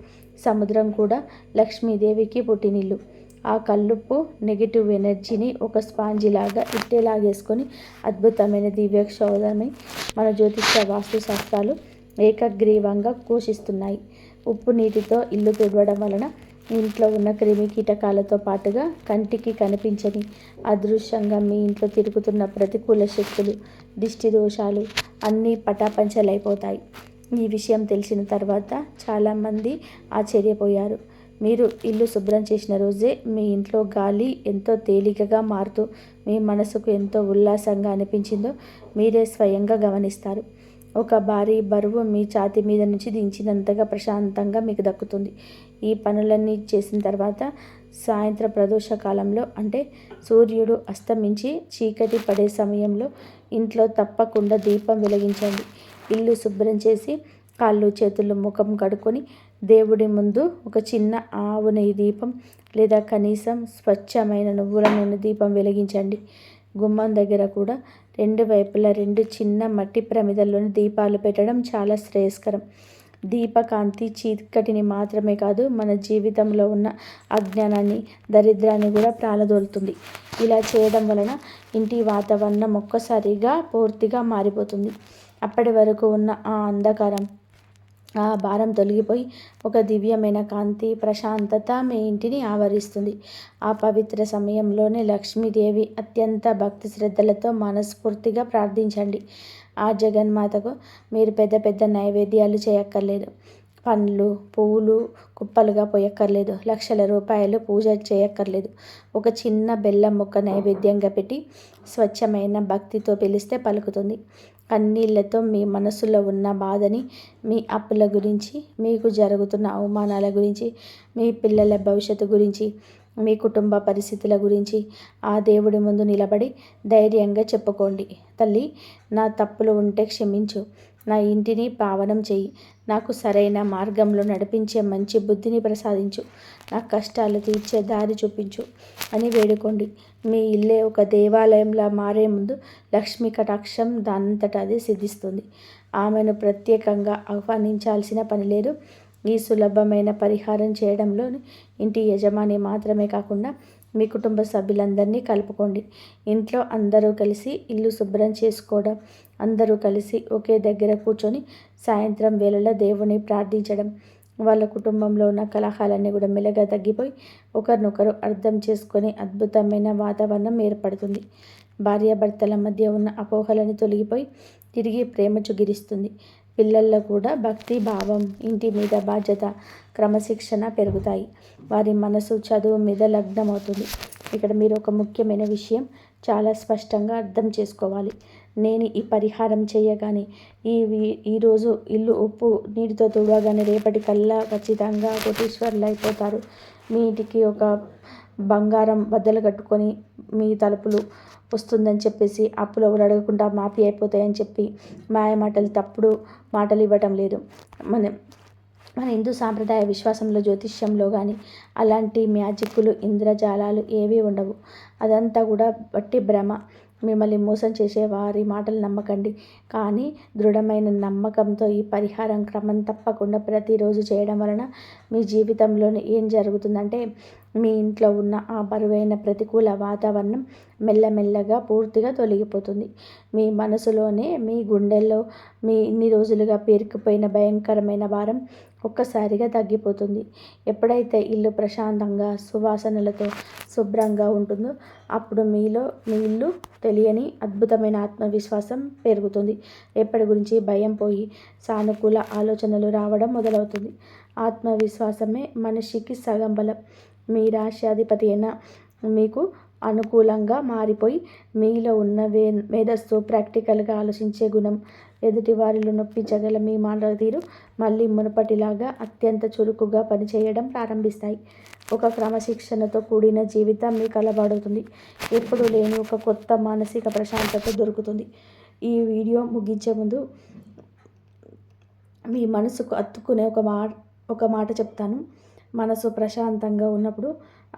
సముద్రం కూడా లక్ష్మీదేవికి పుట్టినిల్లు. ఆ కల్లుప్పు నెగిటివ్ ఎనర్జీని ఒక స్పాంజిలాగా ఇట్టేలాగేసుకొని అద్భుతమైన దివ్యక్షోధమై మన జ్యోతిష్య వాస్తు శాస్త్రాలు ఏకగ్రీవంగా పోషిస్తున్నాయి. ఉప్పు నీటితో ఇల్లు తుడవడం వలన ఇంట్లో ఉన్న క్రిమి కీటకాలతో పాటుగా కంటికి కనిపించని అదృశ్యంగా మీ ఇంట్లో తిరుగుతున్న ప్రతికూల శక్తులు, దిష్టి దోషాలు అన్నీ పటాపంచలైపోతాయి. ఈ విషయం తెలిసిన తర్వాత చాలామంది ఆశ్చర్యపోయారు. మీరు ఇల్లు శుభ్రం చేసిన రోజే మీ ఇంట్లో గాలి ఎంతో తేలికగా మారుతూ మీ మనసుకు ఎంతో ఉల్లాసంగా అనిపించిందో మీరే స్వయంగా గమనిస్తారు. ఒక భారీ బరువు మీ ఛాతీ మీద నుంచి దించినంతగా ప్రశాంతంగా మీకు దక్కుతుంది. ఈ పనులన్నీ చేసిన తర్వాత సాయంత్ర ప్రదోష కాలంలో, అంటే సూర్యుడు అస్తమించి చీకటి పడే సమయంలో ఇంట్లో తప్పకుండా దీపం వెలిగించండి. ఇల్లు శుభ్రం చేసి కాళ్ళు, చేతులు, ముఖం కడుక్కొని దేవుడి ముందు ఒక చిన్న ఆవు నెయ్యి దీపం లేదా కనీసం స్వచ్ఛమైన నువ్వుల నూనె దీపం వెలిగించండి. గుమ్మం దగ్గర కూడా 2 వైపులా 2 చిన్న మట్టి ప్రమిదల్లోని దీపాలు పెట్టడం చాలా శ్రేయస్కరం. దీపకాంతి చీకటిని మాత్రమే కాదు, మన జీవితంలో ఉన్న అజ్ఞానాన్ని, దరిద్రాన్ని కూడా ప్రాలదోలుతుంది. ఇలా చేయడం వలన ఇంటి వాతావరణం ఒక్కసారిగా పూర్తిగా మారిపోతుంది. అప్పటి వరకు ఉన్న ఆ అంధకారం, ఆ భారం తొలగిపోయి ఒక దివ్యమైన కాంతి, ప్రశాంతత మీ ఇంటిని ఆవరిస్తుంది. ఆ పవిత్ర సమయంలోనే లక్ష్మీదేవి అత్యంత భక్తి శ్రద్ధలతో మనస్ఫూర్తిగా ప్రార్థించండి. ఆ జగన్మాతకు మీరు పెద్ద పెద్ద నైవేద్యాలు చేయక్కర్లేదు. పండ్లు పువ్వులు కుప్పలుగా పోయక్కర్లేదు, లక్షల రూపాయలు పూజ చేయక్కర్లేదు. ఒక చిన్న బెల్లం ముక్క నైవేద్యంగా పెట్టి స్వచ్ఛమైన భక్తితో పిలిస్తే పలుకుతుంది. కన్నీళ్లతో మీ మనసులో ఉన్న బాధని, మీ అప్పుల గురించి, మీకు జరుగుతున్న అవమానాల గురించి, మీ పిల్లల భవిష్యత్తు గురించి, మీ కుటుంబ పరిస్థితుల గురించి ఆ దేవుడి ముందు నిలబడి ధైర్యంగా చెప్పుకోండి. తల్లి, నా తప్పులు ఉంటే క్షమించు, నా ఇంటిని పావనం చెయ్యి, నాకు సరైన మార్గంలో నడిపించే మంచి బుద్ధిని ప్రసాదించు, నా కష్టాలు తీర్చే దారి చూపించు అని వేడుకోండి. మీ ఇల్లే ఒక దేవాలయంలా మారే ముందు లక్ష్మీ కటాక్షం దానంతట అదే సిద్ధిస్తుంది. ఆమెను ప్రత్యేకంగా ఆహ్వానించాల్సిన పని లేదు. ఈ సులభమైన పరిహారం చేయడంలో ఇంటి యజమాని మాత్రమే కాకుండా మీ కుటుంబ సభ్యులందరినీ కలుపుకోండి. ఇంట్లో అందరూ కలిసి ఇల్లు శుభ్రం చేసుకోవడం, అందరూ కలిసి ఒకే దగ్గర కూర్చొని సాయంత్రం వేళలో దేవుని ప్రార్థించడం, వాళ్ళ కుటుంబంలో ఉన్న కలహాలన్నీ కూడా మెల్లగా తగ్గిపోయి ఒకరినొకరు అర్థం చేసుకొని అద్భుతమైన వాతావరణం ఏర్పడుతుంది. భార్యాభర్తల మధ్య ఉన్న అపోహలను తొలగిపోయి తిరిగి ప్రేమ చుగిరిస్తుంది. పిల్లల్లో కూడా భక్తి భావం, ఇంటి మీద బాధ్యత, క్రమశిక్షణ పెరుగుతాయి. వారి మనసు చదువు మీద లగ్నమవుతుంది. ఇక్కడ మీరు ఒక ముఖ్యమైన విషయం చాలా స్పష్టంగా అర్థం చేసుకోవాలి. నేను ఈ పరిహారం చేయగానే ఈరోజు ఇల్లు ఉప్పు నీటితో తుడవగానే రేపటి కల్లా ఖచ్చితంగా కోటీశ్వరులు అయిపోతారు. మీ ఇంటికి ఒక బంగారం బద్దలు కట్టుకొని మీ తలుపులు వస్తుందని చెప్పేసి అప్పులు ఎవరు అడగకుండా మాఫీ అయిపోతాయని చెప్పి మాయమాటలు, తప్పుడు మాటలు ఇవ్వటం లేదు. మన హిందూ సాంప్రదాయ విశ్వాసంలో, జ్యోతిష్యంలో కానీ అలాంటి మ్యాజిక్కులు, ఇంద్రజాలాలు ఏవీ ఉండవు. అదంతా కూడా వట్టి భ్రమ. మిమ్మల్ని మోసం చేసే వారి మాటలు నమ్మకండి. కానీ దృఢమైన నమ్మకంతో ఈ పరిహారం క్రమం తప్పకుండా ప్రతిరోజు చేయడం వలన మీ జీవితంలో ఏం జరుగుతుందంటే, మీ ఇంట్లో ఉన్న ఆ బరువైన ప్రతికూల వాతావరణం మెల్లమెల్లగా పూర్తిగా తొలగిపోతుంది. మీ మనసులోనే, మీ గుండెల్లో మీ ఇన్ని రోజులుగా పేరుకుపోయిన భయంకరమైన భారం ఒక్కసారిగా తగ్గిపోతుంది. ఎప్పుడైతే ఇల్లు ప్రశాంతంగా, సువాసనలతో శుభ్రంగా ఉంటుందో అప్పుడు మీ ఇల్లు తెలియని అద్భుతమైన ఆత్మవిశ్వాసం పెరుగుతుంది. ఎప్పటి గురించి భయం పోయి సానుకూల ఆలోచనలు రావడం మొదలవుతుంది. ఆత్మవిశ్వాసమే మనిషికి సగం బలం. మీ రాశ్యాధిపతి అయిన మీకు అనుకూలంగా మారిపోయి మీలో ఉన్న మేధస్సు, ప్రాక్టికల్గా ఆలోచించే గుణం, ఎదుటి వారిలో నొప్పించగల మీ మాట తీరు మళ్ళీ మునుపటిలాగా అత్యంత చురుకుగా పనిచేయడం ప్రారంభిస్తాయి. ఒక క్రమశిక్షణతో కూడిన జీవితం మీకు అలవాడవుతుంది. ఎప్పుడూ లేని ఒక కొత్త మానసిక ప్రశాంతత దొరుకుతుంది. ఈ వీడియో ముగించే ముందు మీ మనసుకు హత్తుకునే ఒక మాట చెప్తాను. మనసు ప్రశాంతంగా ఉన్నప్పుడు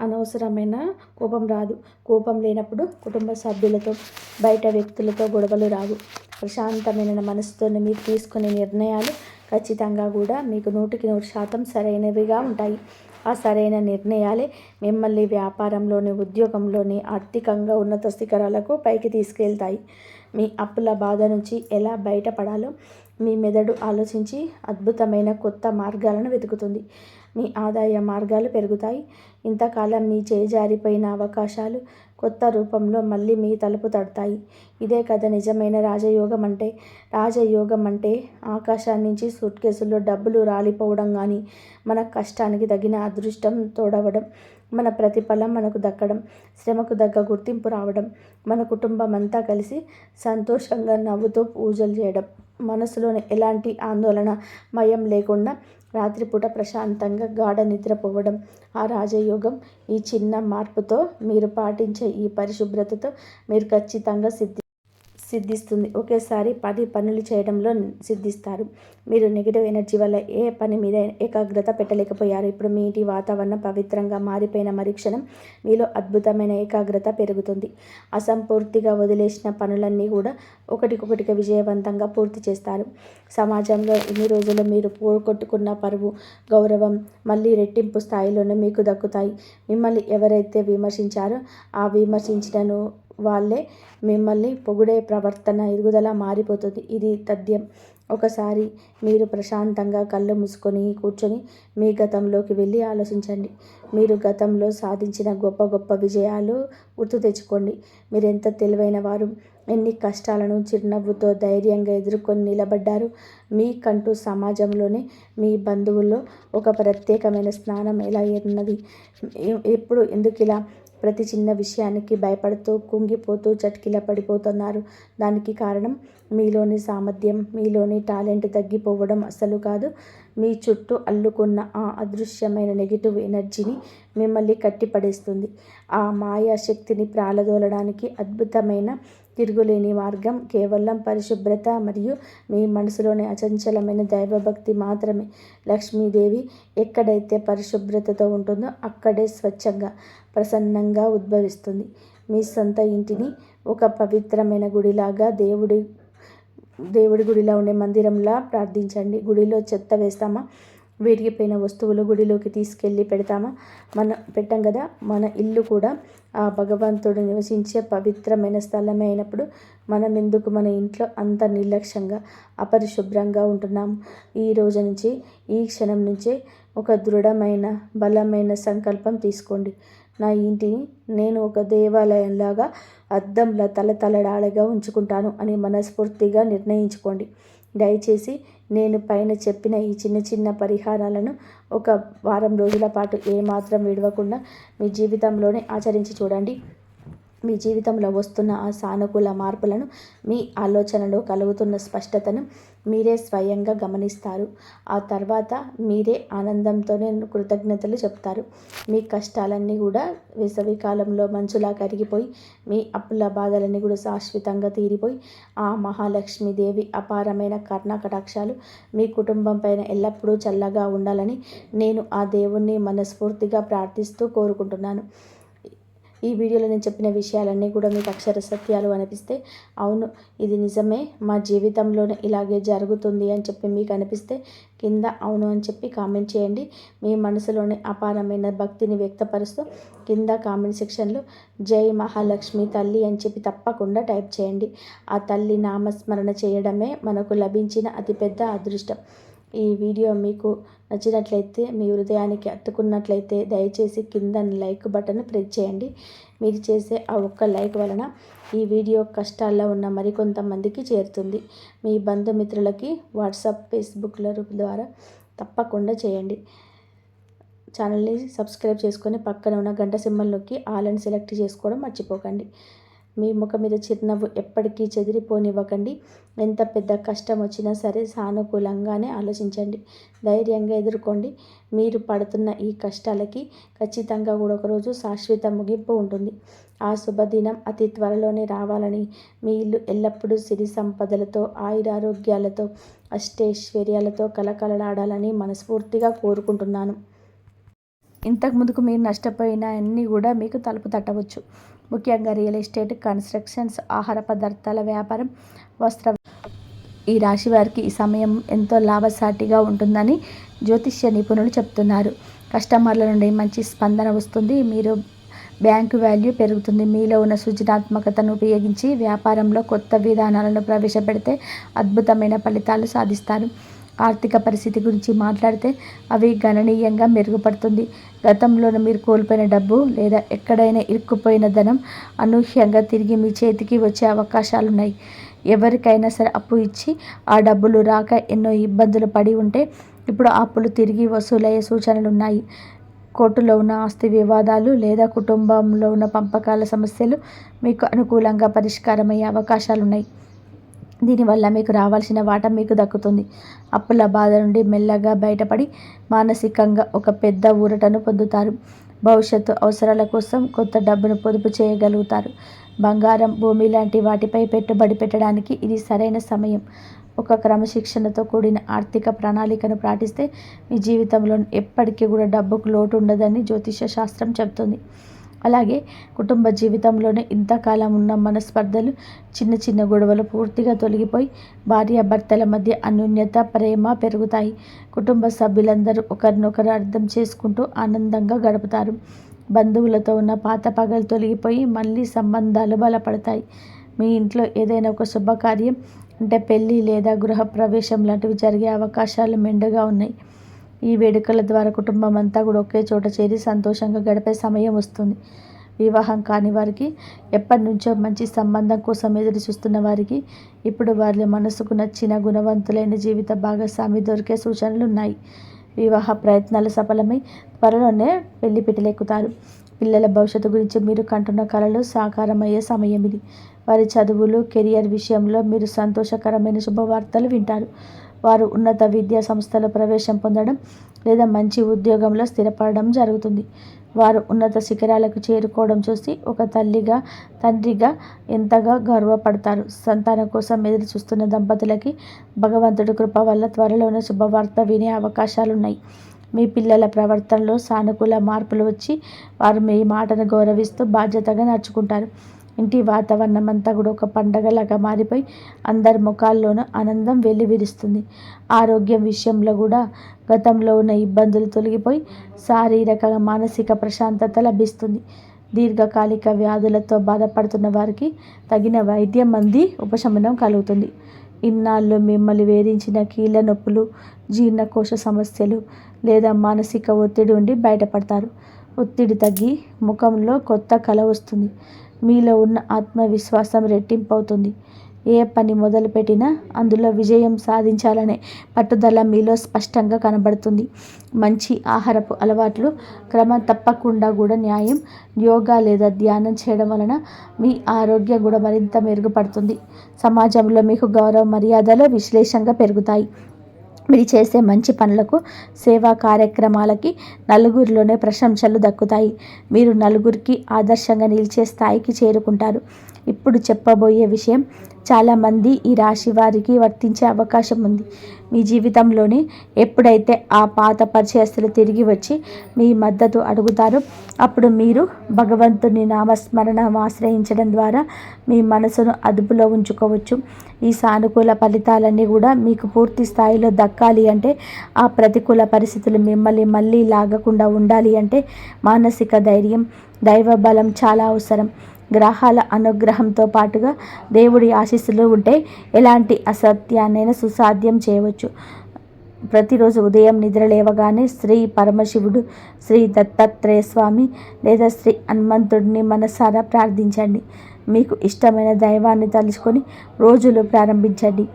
అనవసరమైన కోపం రాదు. కోపం లేనప్పుడు కుటుంబ సభ్యులతో, బయట వ్యక్తులతో గొడవలు రావు. ప్రశాంతమైన మనసుతో మీరు తీసుకునే నిర్ణయాలు ఖచ్చితంగా కూడా మీకు 100% సరైనవిగా ఉంటాయి. ఆ సరైన నిర్ణయాలే మిమ్మల్ని వ్యాపారంలోని, ఉద్యోగంలోని, ఆర్థికంగా ఉన్నత శిఖరాలకు పైకి తీసుకెళ్తాయి. మీ అప్పుల బాధ నుంచి ఎలా బయటపడాలో మీ మెదడు ఆలోచించి అద్భుతమైన కొత్త మార్గాలను వెతుకుతుంది. మీ ఆదాయ మార్గాలు పెరుగుతాయి. ఇంతకాలం మీ చేజారిపోయిన అవకాశాలు కొత్త రూపంలో మళ్ళీ మీ తలుపు తడతాయి. ఇదే కదా నిజమైన రాజయోగం అంటే. రాజయోగం అంటే ఆకాశం నుంచి సూట్ కేసుల్లో డబ్బులు రాలిపోవడం కానీ, మన కష్టానికి తగిన అదృష్టం తోడవడం, మన ప్రతిఫలం మనకు దక్కడం, శ్రమకు తగ్గ గుర్తింపు రావడం, మన కుటుంబం అంతా కలిసి సంతోషంగా నవ్వుతూ పూజలు చేయడం, మనసులోని ఎలాంటి ఆందోళన మయం లేకుండా రాత్రిపూట ప్రశాంతంగా గాఢ నిద్రపోవడం. ఆ రాజయోగం ఈ చిన్న మార్పుతో, మీరు పాటించే ఈ పరిశుభ్రతతో మీరు ఖచ్చితంగా సిద్ధిస్తుంది. ఒకేసారి 10 పనులు చేయడంలో సిద్ధిస్తారు. మీరు నెగిటివ్ ఎనర్జీ వల్ల ఏ పని మీద ఏకాగ్రత పెట్టలేకపోయారు. ఇప్పుడు మీ ఇంటి వాతావరణం పవిత్రంగా మారిపోయిన మరుక్షణం మీలో అద్భుతమైన ఏకాగ్రత పెరుగుతుంది. అసంపూర్తిగా వదిలేసిన పనులన్నీ కూడా ఒకటికొకటిగా విజయవంతంగా పూర్తి చేస్తారు. సమాజంలో ఇన్ని రోజులు మీరు పోగొట్టుకున్న పరువు, గౌరవం మళ్ళీ రెట్టింపు స్థాయిలోనే మీకు దక్కుతాయి. మిమ్మల్ని ఎవరైతే విమర్శించారో ఆ విమర్శించిన వాళ్ళే మిమ్మల్ని పొగిడే ప్రవర్తన, ఎదుగుదల మారిపోతుంది. ఇది తథ్యం. ఒకసారి మీరు ప్రశాంతంగా కళ్ళు మూసుకొని కూర్చొని మీ గతంలోకి వెళ్ళి ఆలోచించండి. మీరు గతంలో సాధించిన గొప్ప గొప్ప విజయాలు గుర్తు తెచ్చుకోండి. మీరెంత తెలివైన వారు, ఎన్ని కష్టాలను చిరునవ్వుతో ధైర్యంగా ఎదుర్కొని నిలబడ్డారు. మీకంటూ సమాజంలోనే మీ బంధువుల్లో ఒక ప్రత్యేకమైన స్థానం ఎలా ఉన్నది? ఎప్పుడు ఎందుకిలా ప్రతి చిన్న విషయానికి భయపడుతూ కుంగిపోతూ చటికిల పడిపోతున్నారు? దానికి కారణం మీలోని సామర్థ్యం, మీలోని టాలెంట్ తగ్గిపోవడం అస్సలు కాదు. మీ చుట్టూ అల్లుకున్న ఆ అదృశ్యమైన నెగిటివ్ ఎనర్జీని మిమ్మల్ని కట్టిపడేస్తుంది. ఆ మాయా శక్తిని ప్రాలదోలడానికి అద్భుతమైన తిరుగులేని మార్గం కేవలం పరిశుభ్రత మరియు మీ మనసులోని అచంచలమైన దైవభక్తి మాత్రమే. లక్ష్మీదేవి ఎక్కడైతే పరిశుభ్రతతో ఉంటుందో అక్కడే స్వచ్ఛంగా, ప్రసన్నంగా ఉద్భవిస్తుంది. మీ సొంత ఇంటిని ఒక పవిత్రమైన గుడిలాగా దేవుడి గుడిలో ఉండే మందిరంలా ప్రార్థించండి. గుడిలో చెత్త వేస్తామా? విరిగిపోయిన వస్తువులు గుడిలోకి తీసుకెళ్ళి పెట్టాం కదా. మన ఇల్లు కూడా ఆ భగవంతుడు నివసించే పవిత్రమైన స్థలమే అయినప్పుడు మనం ఎందుకు మన ఇంట్లో అంత నిర్లక్ష్యంగా, అపరిశుభ్రంగా ఉంటున్నాము? ఈ రోజు నుంచి, ఈ క్షణం నుంచే ఒక దృఢమైన, బలమైన సంకల్పం తీసుకోండి. నా ఇంటిని నేను ఒక దేవాలయంలాగా అద్దంలా తలతలడాలుగా ఉంచుకుంటాను అని మనస్ఫూర్తిగా నిర్ణయించుకోండి. దయచేసి నేను పైన చెప్పిన ఈ చిన్న చిన్న పరిహారాలను ఒక వారం రోజుల పాటు ఏమాత్రం విడవకుండా మీ జీవితంలోనే ఆచరించి చూడండి. మీ జీవితంలో వస్తున్న ఆ సానుకూల మార్పులను, మీ ఆలోచనలో కలుగుతున్న స్పష్టతను మీరే స్వయంగా గమనిస్తారు. ఆ తర్వాత మీరే ఆనందంతోనే కృతజ్ఞతలు చెప్తారు. మీ కష్టాలన్నీ కూడా వేసవికాలంలో మంచులా కరిగిపోయి, మీ అప్పుల బాధలన్నీ కూడా శాశ్వతంగా తీరిపోయి, ఆ మహాలక్ష్మీదేవి అపారమైన కరుణాకటాక్షాలు మీ కుటుంబం పైన ఎల్లప్పుడూ చల్లగా ఉండాలని నేను ఆ దేవుణ్ణి మనస్ఫూర్తిగా ప్రార్థిస్తూ కోరుకుంటున్నాను. ఈ వీడియోలో నేను చెప్పిన విషయాలన్నీ కూడా మీకు అక్షర సత్యాలు అనిపిస్తే, అవును ఇది నిజమే, మా జీవితంలోనే ఇలాగే జరుగుతుంది అని చెప్పి మీకు అనిపిస్తే కింద అవును అని చెప్పి కామెంట్ చేయండి. మీ మనసులోని అపారమైన భక్తిని వ్యక్తపరుస్తూ కింద కామెంట్ సెక్షన్లో జై మహాలక్ష్మి తల్లి అని చెప్పి తప్పకుండా టైప్ చేయండి. ఆ తల్లి నామస్మరణ చేయడమే మనకు లభించిన అతిపెద్ద అదృష్టం. ఈ వీడియో మీకు నచ్చినట్లయితే, మీ హృదయానికి హత్తుకున్నట్లయితే దయచేసి కింద లైక్ బటన్ ప్రెస్ చేయండి. మీరు చేసే ఆ ఒక్క లైక్ వలన ఈ వీడియో కష్టాల్లో ఉన్న మరికొంతమందికి చేరుతుంది. మీ బంధుమిత్రులకి వాట్సాప్, ఫేస్బుక్ల ద్వారా తప్పకుండా చేయండి. ఛానల్ని సబ్స్క్రైబ్ చేసుకొని పక్కన ఉన్న గంట సింబల్ నొక్కి ఆల్ అని సెలెక్ట్ చేసుకోవడం మర్చిపోకండి. మీ ముఖం మీద చిరునవ్వు ఎప్పటికీ చెదిరిపోనివ్వకండి. ఎంత పెద్ద కష్టం వచ్చినా సరే సానుకూలంగానే ఆలోచించండి. ధైర్యంగా ఎదుర్కోండి. మీరు పడుతున్న ఈ కష్టాలకి ఖచ్చితంగా కూడా ఒకరోజు శాశ్వత ముగింపు ఉంటుంది. ఆ శుభదినం అతి త్వరలోనే రావాలని, మీ ఇల్లు ఎల్లప్పుడూ సిరి సంపదలతో, ఆయురారోగ్యాలతో, అష్టైశ్వర్యాలతో కలకలలాడాలని మనస్ఫూర్తిగా కోరుకుంటున్నాను. ఇంతకుముందుకు మీరు నష్టపోయిన అన్నీ కూడా మీకు తలుపు తట్టవచ్చు. ముఖ్యంగా రియల్ ఎస్టేట్, కన్స్ట్రక్షన్స్, ఆహార పదార్థాల వ్యాపారం, వస్త్ర ఈ రాశి వారికి ఈ సమయం ఎంతో లాభసాటిగా ఉంటుందని జ్యోతిష్య నిపుణులు చెప్తున్నారు. కస్టమర్ల నుండి మంచి స్పందన వస్తుంది. మీరు బ్యాంకు వాల్యూ పెరుగుతుంది. మీలో ఉన్న సృజనాత్మకతను ఉపయోగించి వ్యాపారంలో కొత్త విధానాలను ప్రవేశపెడితే అద్భుతమైన ఫలితాలు సాధిస్తారు. ఆర్థిక పరిస్థితి గురించి మాట్లాడితే అవి గణనీయంగా మెరుగుపడుతుంది. గతంలో మీరు కోల్పోయిన డబ్బు లేదా ఎక్కడైనా ఇరుక్కుపోయిన ధనం అనూహ్యంగా తిరిగి మీ చేతికి వచ్చే అవకాశాలున్నాయి. ఎవరికైనా సరే అప్పు ఇచ్చి ఆ డబ్బులు రాక ఎన్నో ఇబ్బందులు పడి ఉంటే ఇప్పుడు ఆ అప్పులు తిరిగి వసూలయ్యే సూచనలు ఉన్నాయి. కోర్టులో ఉన్న ఆస్తి వివాదాలు లేదా కుటుంబంలో ఉన్న పంపకాల సమస్యలు మీకు అనుకూలంగా పరిష్కారమయ్యే అవకాశాలున్నాయి. దీనివల్ల మీకు రావాల్సిన వాటా మీకు దక్కుతుంది. అప్పుల బాధ నుండి మెల్లగా బయటపడి మానసికంగా ఒక పెద్ద ఊరటను పొందుతారు. భవిష్యత్తు అవసరాల కోసం కొత్త డబ్బును పొదుపు చేయగలుగుతారు. బంగారం, భూమి లాంటి వాటిపై పెట్టుబడి పెట్టడానికి ఇది సరైన సమయం. ఒక క్రమశిక్షణతో కూడిన ఆర్థిక ప్రణాళికను పాటిస్తే మీ జీవితంలో ఎప్పటికీ కూడా డబ్బుకు లోటు ఉండదని జ్యోతిష శాస్త్రం చెబుతుంది. అలాగే కుటుంబ జీవితంలోనే ఇంతకాలం ఉన్న మనస్పర్ధలు, చిన్న చిన్న గొడవలు పూర్తిగా తొలగిపోయి భార్యాభర్తల మధ్య అన్యోన్యత, ప్రేమ పెరుగుతాయి. కుటుంబ సభ్యులందరూ ఒకరినొకరు అర్థం చేసుకుంటూ ఆనందంగా గడుపుతారు. బంధువులతో ఉన్న పాత పగలు తొలగిపోయి మళ్ళీ సంబంధాలు బలపడతాయి. మీ ఇంట్లో ఏదైనా ఒక శుభకార్యం అంటే పెళ్ళి లేదా గృహప్రవేశం లాంటివి జరిగే అవకాశాలు మెండుగా ఉన్నాయి. ఈ వేడుకల ద్వారా కుటుంబం అంతా కూడా ఒకే చోట చేరి సంతోషంగా గడిపే సమయం వస్తుంది. వివాహం కాని వారికి, ఎప్పటి నుంచో మంచి సంబంధం కోసం ఎదురు చూస్తున్న వారికి ఇప్పుడు వారి మనసుకు నచ్చిన గుణవంతులైన జీవిత భాగస్వామి దొరికే సూచనలున్నాయి. వివాహ ప్రయత్నాలు సఫలమై త్వరలోనే పెళ్లి పిటలెక్కుతారు. పిల్లల భవిష్యత్తు గురించి మీరు కంటున్న కలలు సాకారమయ్యే సమయం ఇది. వారి చదువులు, కెరియర్ విషయంలో మీరు సంతోషకరమైన శుభవార్తలు వింటారు. వారు ఉన్నత విద్యా సంస్థలో ప్రవేశం పొందడం లేదా మంచి ఉద్యోగంలో స్థిరపడడం జరుగుతుంది. వారు ఉన్నత శిఖరాలకు చేరుకోవడం చూసి ఒక తల్లిగా, తండ్రిగా ఎంతగా గర్వపడతారు. సంతానం కోసం ఎదురు చూస్తున్న దంపతులకి భగవంతుడి కృప వల్ల త్వరలోనే శుభవార్త వినే అవకాశాలున్నాయి. మీ పిల్లల ప్రవర్తనలో సానుకూల మార్పులు వచ్చి వారు మీ మాటను గౌరవిస్తూ బాధ్యతగా నడుచుకుంటారు. ఇంటి వాతావరణం అంతా కూడా ఒక పండగలాగా మారిపోయి అందరి ముఖాల్లోనూ ఆనందం వెల్లివిరుస్తుంది. ఆరోగ్యం విషయంలో కూడా గతంలో ఉన్న ఇబ్బందులు తొలగిపోయి శారీరక, మానసిక ప్రశాంతత లభిస్తుంది. దీర్ఘకాలిక వ్యాధులతో బాధపడుతున్న వారికి తగిన వైద్యం అంది ఉపశమనం కలుగుతుంది. ఇన్నాళ్ళు మిమ్మల్ని వేధించిన కీళ్ళ నొప్పులు, జీర్ణకోశ సమస్యలు లేదా మానసిక ఒత్తిడి ఉండి బయటపడతారు. ఒత్తిడి తగ్గి ముఖంలో కొత్త కళ వస్తుంది. మీలో ఉన్న ఆత్మవిశ్వాసం రెట్టింపు అవుతుంది. ఏ పని మొదలుపెట్టినా అందులో విజయం సాధించాలనే పట్టుదల మీలో స్పష్టంగా కనబడుతుంది. మంచి ఆహారపు అలవాట్లు, క్రమం తప్పకుండా కూడా న్యాయం, యోగా లేదా ధ్యానం చేయడం వలన మీ ఆరోగ్యం కూడా మరింత మెరుగుపడుతుంది. సమాజంలో మీకు గౌరవ మర్యాదలు విశ్లేషంగా పెరుగుతాయి. మీరు చేసే మంచి పనులకు, సేవా కార్యక్రమాలకి నలుగురిలోనే ప్రశంసలు దక్కుతాయి. మీరు నలుగురికి ఆదర్శంగా నిలిచే స్థాయికి చేరుకుంటారు. ఇప్పుడు చెప్పబోయే విషయం చాలామంది ఈ రాశి వారికి వర్తించే అవకాశం ఉంది. మీ జీవితంలోని ఎప్పుడైతే ఆ పాత పరిచయస్తులు తిరిగి వచ్చి మీ మద్దతు అడుగుతారో అప్పుడు మీరు భగవంతుని నామస్మరణ ఆశ్రయించడం ద్వారా మీ మనసును అదుపులో ఉంచుకోవచ్చు. ఈ సానుకూల ఫలితాలన్నీ కూడా మీకు పూర్తి స్థాయిలో దక్కాలి అంటే, ఆ ప్రతికూల పరిస్థితులు మిమ్మల్ని మళ్ళీ లాగకుండా ఉండాలి అంటే మానసిక ధైర్యం, దైవ బలం చాలా అవసరం. గ్రహాల అనుగ్రహంతో పాటుగా దేవుడి ఆశీస్సులు ఉంటే ఎలాంటి అసత్యాన్నైనా సుసాధ్యం చేయవచ్చు. ప్రతిరోజు ఉదయం నిద్ర లేవగానే శ్రీ పరమశివుడు, శ్రీ దత్తాత్రేయ స్వామి లేదా శ్రీ హనుమంతుడిని మనసారా ప్రార్థించండి. మీకు ఇష్టమైన దైవాన్ని తలుచుకొని రోజులు ప్రారంభించండి.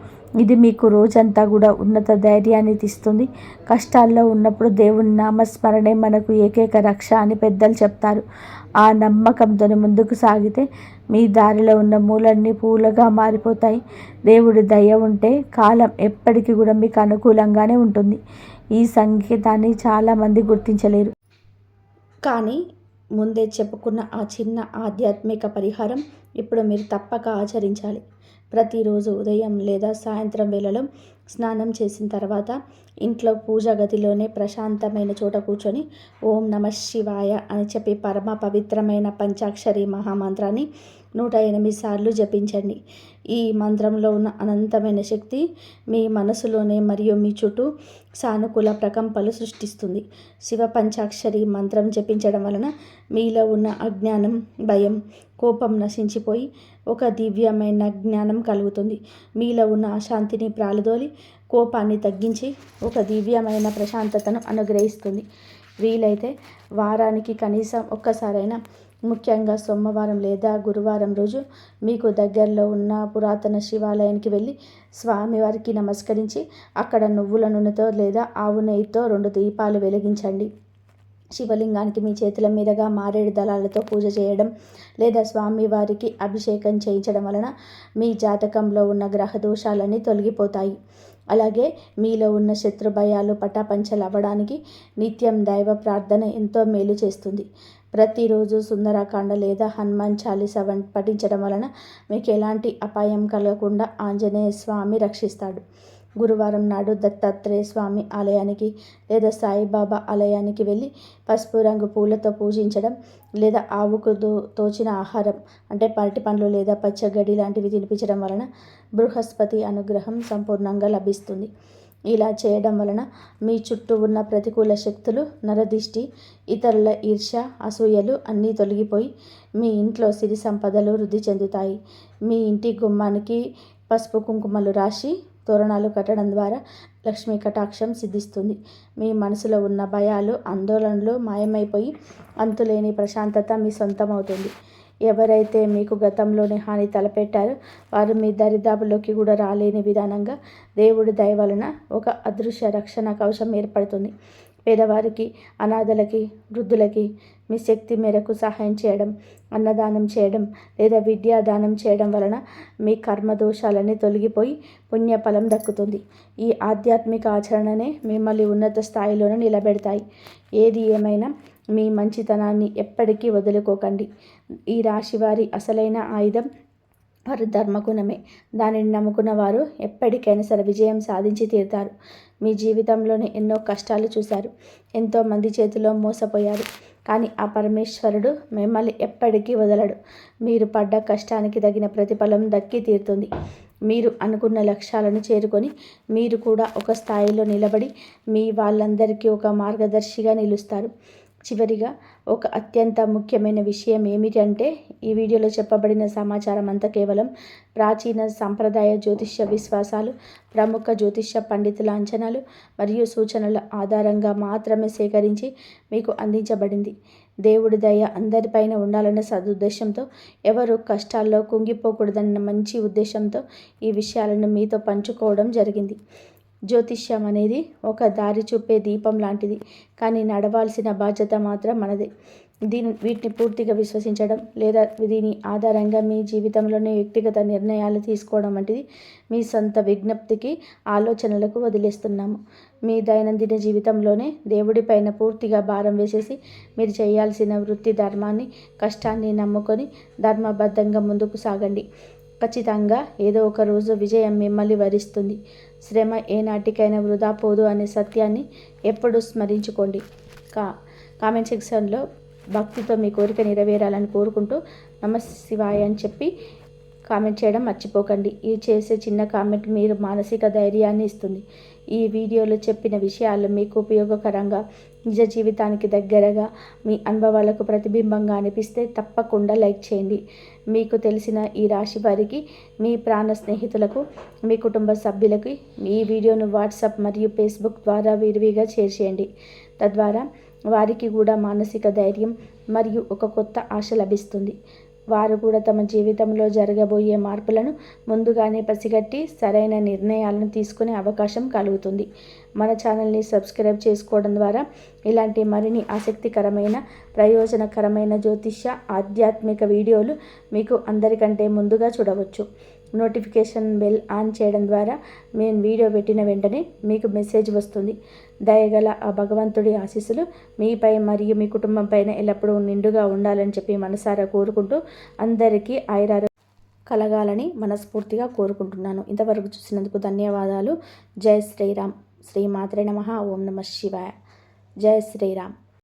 ఇది మీకు రోజంతా కూడా ఉన్నత ధైర్యాన్ని ఇస్తుంది. కష్టాల్లో ఉన్నప్పుడు దేవుని నామస్మరణే మనకు ఏకైక రక్ష అని పెద్దలు చెప్తారు. ఆ నమ్మకంతో ముందుకు సాగితే మీ దారిలో ఉన్న మూలన్నీ పూలుగా మారిపోతాయి. దేవుడి దయ ఉంటే కాలం ఎప్పటికీ కూడా మీకు అనుకూలంగానే ఉంటుంది. ఈ సంకేతాన్ని చాలామంది గుర్తించలేరు. కానీ ముందే చెప్పుకున్న ఆ చిన్న ఆధ్యాత్మిక పరిహారం ఇప్పుడు మీరు తప్పక ఆచరించాలి. ప్రతిరోజు ఉదయం లేదా సాయంత్రం వేళలో స్నానం చేసిన తర్వాత ఇంట్లో పూజా గదిలోనే ప్రశాంతమైన చోట కూర్చొని ఓం నమః శివాయ అని చెప్పి పరమ పవిత్రమైన పంచాక్షరి మహామంత్రాన్ని 108 సార్లు జపించండి. ఈ మంత్రంలో ఉన్న అనంతమైన శక్తి మీ మనసులోనే మరియు మీ చుట్టూ సానుకూల ప్రకంపనలు సృష్టిస్తుంది. శివ పంచాక్షరి మంత్రం జపించడం వలన మీలో ఉన్న అజ్ఞానం, భయం, కోపం నశించిపోయి ఒక దివ్యమైన జ్ఞానం కలుగుతుంది. మీలో ఉన్న అశాంతిని ప్రాలదోలి కోపాన్ని తగ్గించి ఒక దివ్యమైన ప్రశాంతతను అనుగ్రహిస్తుంది. వీలైతే వారానికి కనీసం ఒక్కసారైనా, ముఖ్యంగా సోమవారం లేదా గురువారం రోజు మీకు దగ్గరలో ఉన్న పురాతన శివాలయానికి వెళ్ళి స్వామివారికి నమస్కరించి అక్కడ నువ్వుల నూనెతో లేదా ఆవు నెయ్యితో 2 దీపాలు వెలిగించండి. శివలింగానికి మీ చేతుల మీదుగా మారేడు దళాలతో పూజ చేయడం లేదా స్వామివారికి అభిషేకం చేయించడం వలన మీ జాతకంలో ఉన్న గ్రహ దోషాలన్నీ తొలగిపోతాయి. అలాగే మీలో ఉన్న శత్రు భయాలు పటాపంచలు అవ్వడానికి నిత్యం దైవ ప్రార్థన ఎంతో మేలు చేస్తుంది. ప్రతిరోజు సుందరకాండ లేదా హనుమాన్ చాలీసా పఠించడం వలన మీకు ఎలాంటి అపాయం కలగకుండా ఆంజనేయ స్వామి రక్షిస్తాడు. గురువారం నాడు దత్తాత్రేయ స్వామి ఆలయానికి లేదా సాయిబాబా ఆలయానికి వెళ్ళి పసుపు రంగు పూలతో పూజించడం లేదా ఆవుకు తోచిన ఆహారం అంటే పరటి పండ్లు లేదా పచ్చగడ్డి లాంటివి తినిపించడం వలన బృహస్పతి అనుగ్రహం సంపూర్ణంగా లభిస్తుంది. ఇలా చేయడం వలన మీ చుట్టూ ఉన్న ప్రతికూల శక్తులు, నరదిష్టి, ఇతరుల ఈర్ష్య, అసూయలు అన్నీ తొలగిపోయి మీ ఇంట్లో సిరి సంపదలు వృద్ధి చెందుతాయి. మీ ఇంటి గుమ్మానికి పసుపు కుంకుమలు రాసి తోరణాలు కట్టడం ద్వారా లక్ష్మీ కటాక్షం సిద్ధిస్తుంది. మీ మనసులో ఉన్న భయాలు, ఆందోళనలు మాయమైపోయి అంతులేని ప్రశాంతత మీ సొంతమవుతుంది. ఎవరైతే మీకు గతంలోనే హాని తలపెట్టారో వారు మీ దరిదాపుల్లోకి కూడా రాలేని విధానంగా దేవుడి దయ వలన ఒక అదృశ్య రక్షణ కవచం ఏర్పడుతుంది. పేదవారికి, అనాథలకి, వృద్ధులకి మీ శక్తి మేరకు సహాయం చేయడం, అన్నదానం చేయడం లేదా విద్యాదానం చేయడం వలన మీ కర్మదోషాలన్నీ తొలగిపోయి పుణ్యఫలం దక్కుతుంది. ఈ ఆధ్యాత్మిక ఆచరణనే మిమ్మల్ని ఉన్నత స్థాయిలోనే నిలబెడతాయి. ఏది ఏమైనా మీ మంచితనాన్ని ఎప్పటికీ వదులుకోకండి. ఈ రాశివారి అసలైన ఆయుధం వారి ధర్మగుణమే. దానిని నమ్ముకున్న వారు ఎప్పటికైనా సరే విజయం సాధించి తీరుతారు. మీ జీవితంలోనే ఎన్నో కష్టాలు చూశారు, ఎంతోమంది చేతిలో మోసపోయారు. కానీ ఆ పరమేశ్వరుడు మిమ్మల్ని ఎప్పటికీ వదలడు. మీరు పడ్డ కష్టానికి తగిన ప్రతిఫలం దక్కి తీరుతుంది. మీరు అనుకున్న లక్ష్యాలను చేరుకొని మీరు కూడా ఒక స్థాయిలో నిలబడి మీ వాళ్ళందరికీ ఒక మార్గదర్శిగా నిలుస్తారు. చివరిగా ఒక అత్యంత ముఖ్యమైన విషయం ఏమిటంటే, ఈ వీడియోలో చెప్పబడిన సమాచారం అంతా కేవలం ప్రాచీన సాంప్రదాయ జ్యోతిష్య విశ్వాసాలు, ప్రముఖ జ్యోతిష్య పండితుల అంచనాలు మరియు సూచనల ఆధారంగా మాత్రమే సేకరించి మీకు అందించబడింది. దేవుడి దయ అందరిపైన ఉండాలన్న సదుద్దేశంతో, ఎవరు కష్టాల్లో కుంగిపోకూడదన్న మంచి ఉద్దేశంతో ఈ విషయాలను మీతో పంచుకోవడం జరిగింది. జ్యోతిష్యం అనేది ఒక దారి చూపే దీపం లాంటిది, కానీ నడవాల్సిన బాధ్యత మాత్రం మనదే. వీటిని పూర్తిగా విశ్వసించడం లేదా దీని ఆధారంగా మీ జీవితంలోని వ్యక్తిగత నిర్ణయాలు తీసుకోవడం వంటిది మీ సొంత విజ్ఞప్తికి, ఆలోచనలకు వదిలేస్తున్నాము. మీ దైనందిన జీవితంలోనే దేవుడిపైన పూర్తిగా భారం వేసేసి మీరు చేయాల్సిన వృత్తి ధర్మాన్ని, కష్టాన్ని నమ్ముకొని ధర్మబద్ధంగా ముందుకు సాగండి. ఖచ్చితంగా ఏదో ఒక రోజు విజయం మిమ్మల్ని వరిస్తుంది. శ్రమ ఏనాటికైనా వృధా పోదు అనే సత్యాన్ని ఎప్పుడూ స్మరించుకోండి. కామెంట్ సెక్షన్లో భక్తితో మీ కోరిక నెరవేరాలని కోరుకుంటూ నమఃశివాయ అని చెప్పి కామెంట్ చేయడం మర్చిపోకండి. ఈ చేసే చిన్న కామెంట్ మీరు మానసిక ధైర్యాన్ని ఇస్తుంది. ఈ వీడియోలో చెప్పిన విషయాలు మీకు ఉపయోగకరంగా, నిజ జీవితానికి దగ్గరగా, మీ అనుభవాలకు ప్రతిబింబంగా అనిపిస్తే తప్పకుండా లైక్ చేయండి. మీకు తెలిసిన ఈ రాశి వారికి, మీ ప్రాణ స్నేహితులకు, మీ కుటుంబ సభ్యులకి ఈ వీడియోను వాట్సాప్ మరియు ఫేస్బుక్ ద్వారా విరివిగా షేర్ చేయండి. తద్వారా వారికి కూడా మానసిక ధైర్యం మరియు ఒక కొత్త ఆశ లభిస్తుంది. వారు కూడా తమ జీవితంలో జరగబోయే మార్పులను ముందుగానే పసిగట్టి సరైన నిర్ణయాలను తీసుకునే అవకాశం కలుగుతుంది. మన ఛానల్ని సబ్స్క్రైబ్ చేసుకోవడం ద్వారా ఇలాంటి మరిన్ని ఆసక్తికరమైన, ప్రయోజనకరమైన జ్యోతిష్య, ఆధ్యాత్మిక వీడియోలు మీకు అందరికంటే ముందుగా చూడవచ్చు. నోటిఫికేషన్ బెల్ ఆన్ చేయడం ద్వారా మేము వీడియో పెట్టిన వెంటనే మీకు మెసేజ్ వస్తుంది. దయగల ఆ భగవంతుడి ఆశీస్సులు మీపై మరియు మీ కుటుంబం పైన ఎల్లప్పుడూ నిండుగా ఉండాలని చెప్పి మనసారా కోరుకుంటూ అందరికీ ఆయురారోగ్యం కలగాలని మనస్ఫూర్తిగా కోరుకుంటున్నాను. ఇంతవరకు చూసినందుకు ధన్యవాదాలు. జై శ్రీరామ్. శ్రీమాత్రే నమః. ఓం నమః శివాయ. జై శ్రీరామ్.